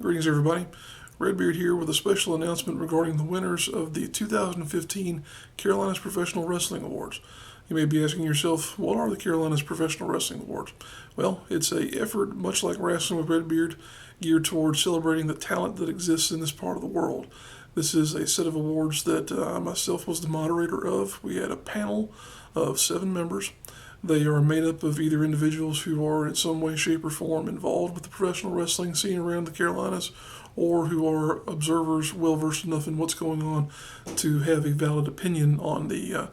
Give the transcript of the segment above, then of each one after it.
Greetings, everybody. Redbeard here with a special announcement regarding the winners of the 2015 Carolinas Professional Wrestling Awards. You may be asking yourself, what are the Carolinas Professional Wrestling Awards? Well, it's an effort, much like Wrestling with Redbeard, geared towards celebrating the talent that exists in this part of the world. This is a set of awards that I myself was the moderator of. We had a panel of 7 members. They are made up of either individuals who are in some way, shape, or form involved with the professional wrestling scene around the Carolinas, or who are observers well versed enough in what's going on to have a valid opinion on the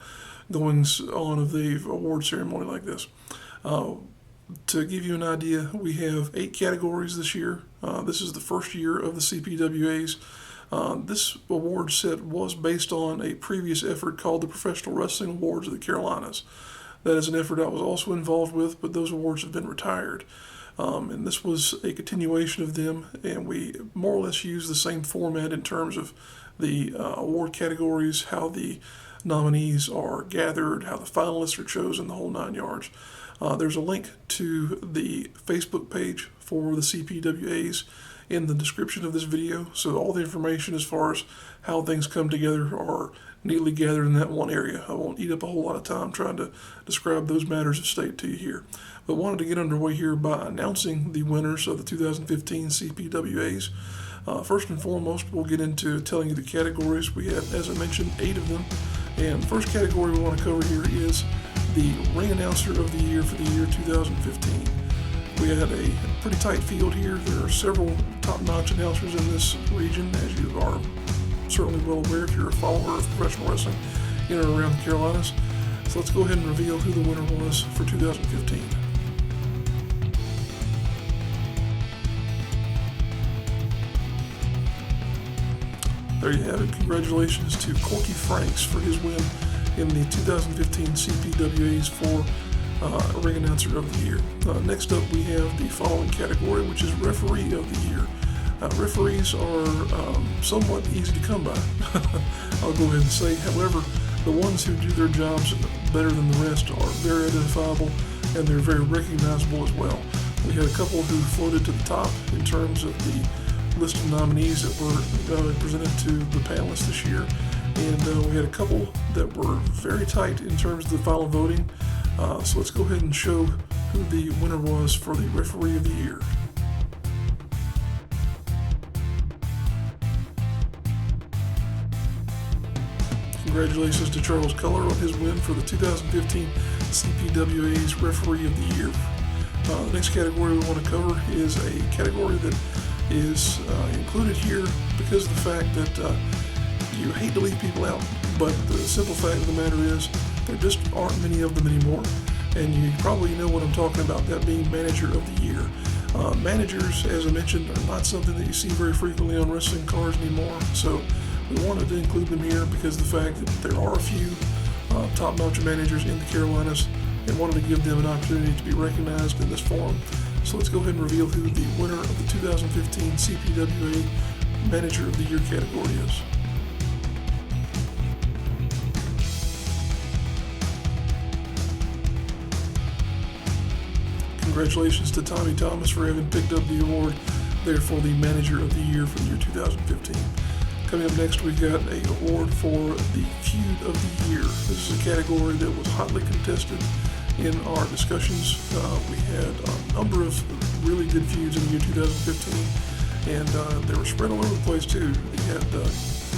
goings on of the award ceremony like this. To give you an idea, we have 8 categories this year. This is the first year of the CPWAs. This award set was based on a previous effort called the Professional Wrestling Awards of the Carolinas. That is an effort I was also involved with, but those awards have been retired. And this was a continuation of them, and we more or less use the same format in terms of the award categories, how the nominees are gathered, how the finalists are chosen, the whole 9 yards. There's a link to the Facebook page for the CPWAs in the description of this video, so all the information as far as how things come together are neatly gathered in that one area. I won't eat up a whole lot of time trying to describe those matters of state to you here, but wanted to get underway here by announcing the winners of the 2015 CPWAs. First and foremost, we'll get into telling you the categories. We have, as I mentioned, 8 of them, and the first category we want to cover here is the Ring Announcer of the Year for the year 2015. We had a pretty tight field here. There are several top-notch announcers in this region, as you are certainly well aware if you're a follower of professional wrestling in and around the Carolinas. So let's go ahead and reveal who the winner was for 2015. There you have it. Congratulations to Corky Franks for his win in the 2015 CPWAs for Ring Announcer of the Year. Next up, we have the following category, which is Referee of the Year. Referees are somewhat easy to come by, I'll go ahead and say. However, the ones who do their jobs better than the rest are very identifiable, and they're very recognizable as well. We had a couple who floated to the top in terms of the list of nominees that were presented to the panelists this year, and we had a couple that were very tight in terms of the final voting. So let's go ahead and show who the winner was for the Referee of the Year. Congratulations to Charles Culler on his win for the 2015 CPWA's Referee of the Year. The next category we want to cover is a category that is included here because of the fact that you hate to leave people out, but the simple fact of the matter is there just aren't many of them anymore, and you probably know what I'm talking about, that being Manager of the Year. Managers, as I mentioned, are not something that you see very frequently on wrestling cards anymore, so we wanted to include them here because of the fact that there are a few top-notch managers in the Carolinas and wanted to give them an opportunity to be recognized in this forum. So let's go ahead and reveal who the winner of the 2015 CPWA Manager of the Year category is. Congratulations to Tommy Thomas for having picked up the award there for the Manager of the Year for the year 2015. Coming up next, we've got an award for the Feud of the Year. This is a category that was hotly contested in our discussions. We had a number of really good feuds in the year 2015, and they were spread all over the place too. We had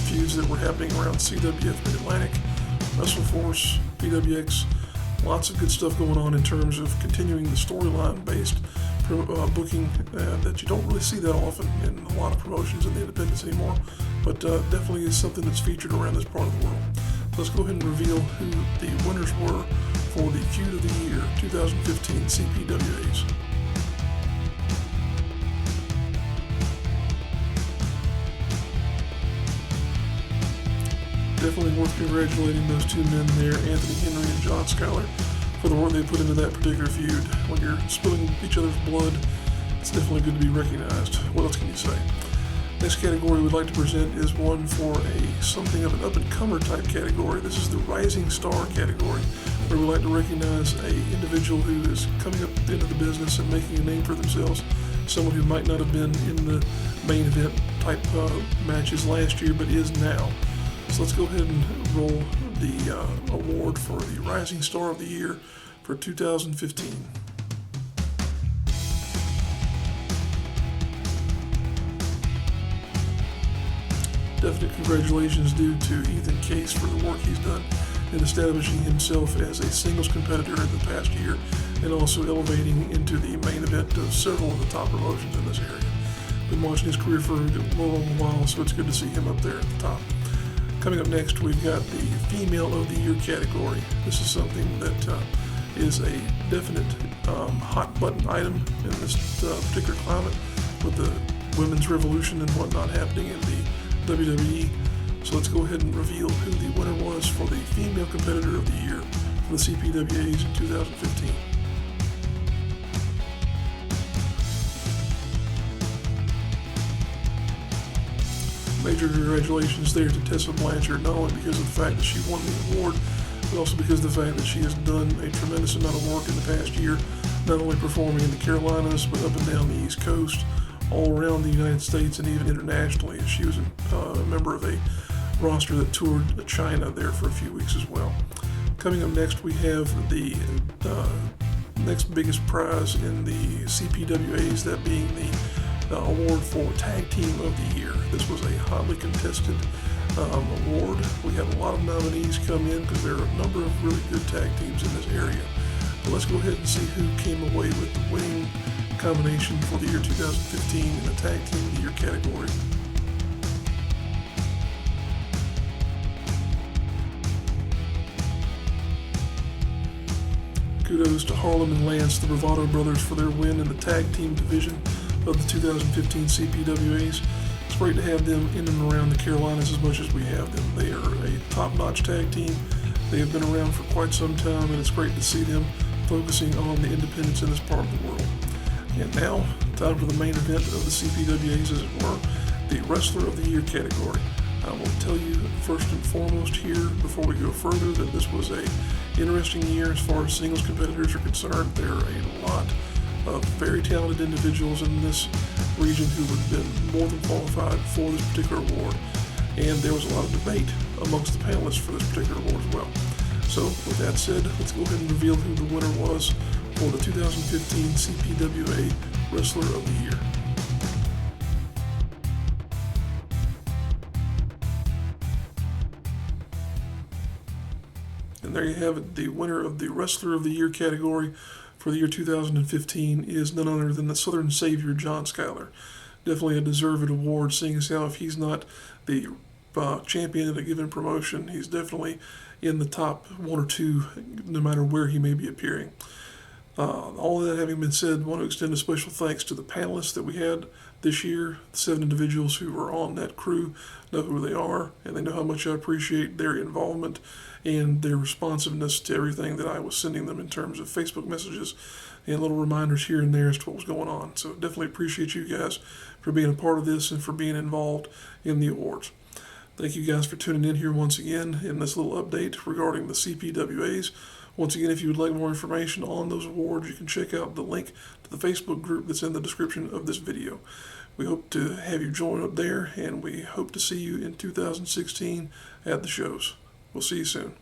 feuds that were happening around CWF Mid-Atlantic, WrestleForce, PWX, lots of good stuff going on in terms of continuing the storyline-based booking that you don't really see that often in a lot of promotions in the independents anymore, but definitely is something that's featured around this part of the world. Let's go ahead and reveal who the winners were for the Feud of the Year 2015 CPWAs. Definitely worth congratulating those 2 men there, Anthony Henry and John Schuyler, for the work they put into that particular feud. When you're spilling each other's blood, it's definitely good to be recognized. What else can you say? Next category we'd like to present is one for something of an up-and-comer type category. This is the Rising Star category, where we like to recognize an individual who is coming up into the business and making a name for themselves someone who might not have been in the main event type matches last year, but is now. So let's go ahead and roll the award for the Rising Star of the Year for 2015. Definite congratulations due to Ethan Case for the work he's done in establishing himself as a singles competitor in the past year, and also elevating into the main event of several of the top promotions in this area. Been watching his career for a long while, so it's good to see him up there at the top. Coming up next, we've got the Female of the Year category. This is something that is a definite hot button item in this particular climate, with the women's revolution and whatnot happening in the WWE. So let's go ahead and reveal who the winner was for the Female Competitor of the Year for the CPWAs in 2015. Major congratulations there to Tessa Blanchard, not only because of the fact that she won the award, but also because of the fact that she has done a tremendous amount of work in the past year, not only performing in the Carolinas, but up and down the East Coast, all around the United States, and even internationally. She was a member of a roster that toured China there for a few weeks as well. Coming up next, we have the next biggest prize in the CPWAs, that being the award for Tag Team of the Year. This was a hotly contested award. We had a lot of nominees come in because there are a number of really good tag teams in this area. But let's go ahead and see who came away with the winning combination for the year 2015 in the Tag Team of the Year category. Kudos to Harlem and Lance, the Bravado brothers, for their win in the tag team division of the 2015 CPWAs. It's great to have them in and around the Carolinas as much as we have them. They are a top-notch tag team. They have been around for quite some time, and it's great to see them focusing on the independents in this part of the world. And now, time for the main event of the CPWAs, as it were, the Wrestler of the Year category. I will tell you first and foremost here, before we go further, that this was a interesting year as far as singles competitors are concerned. There are a lot of very talented individuals in this region who would have been more than qualified for this particular award, and there was a lot of debate amongst the panelists for this particular award as well. So with that said, let's go ahead and reveal who the winner was for the 2015 CPWA Wrestler of the Year. And there you have it. The winner of the Wrestler of the Year category for the year 2015 is none other than the Southern Savior, John Schuyler. Definitely a deserved award, seeing as how if he's not the champion at a given promotion, he's definitely in the top one or two, no matter where he may be appearing. All of that having been said, I want to extend a special thanks to the panelists that we had this year. The 7 individuals who were on that crew know who they are, and they know how much I appreciate their involvement and their responsiveness to everything that I was sending them in terms of Facebook messages and little reminders here and there as to what was going on. So definitely appreciate you guys for being a part of this and for being involved in the awards. Thank you guys for tuning in here once again in this little update regarding the CPWAs. Once again, if you would like more information on those awards, you can check out the link to the Facebook group that's in the description of this video. We hope to have you join up there, and we hope to see you in 2016 at the shows. We'll see you soon.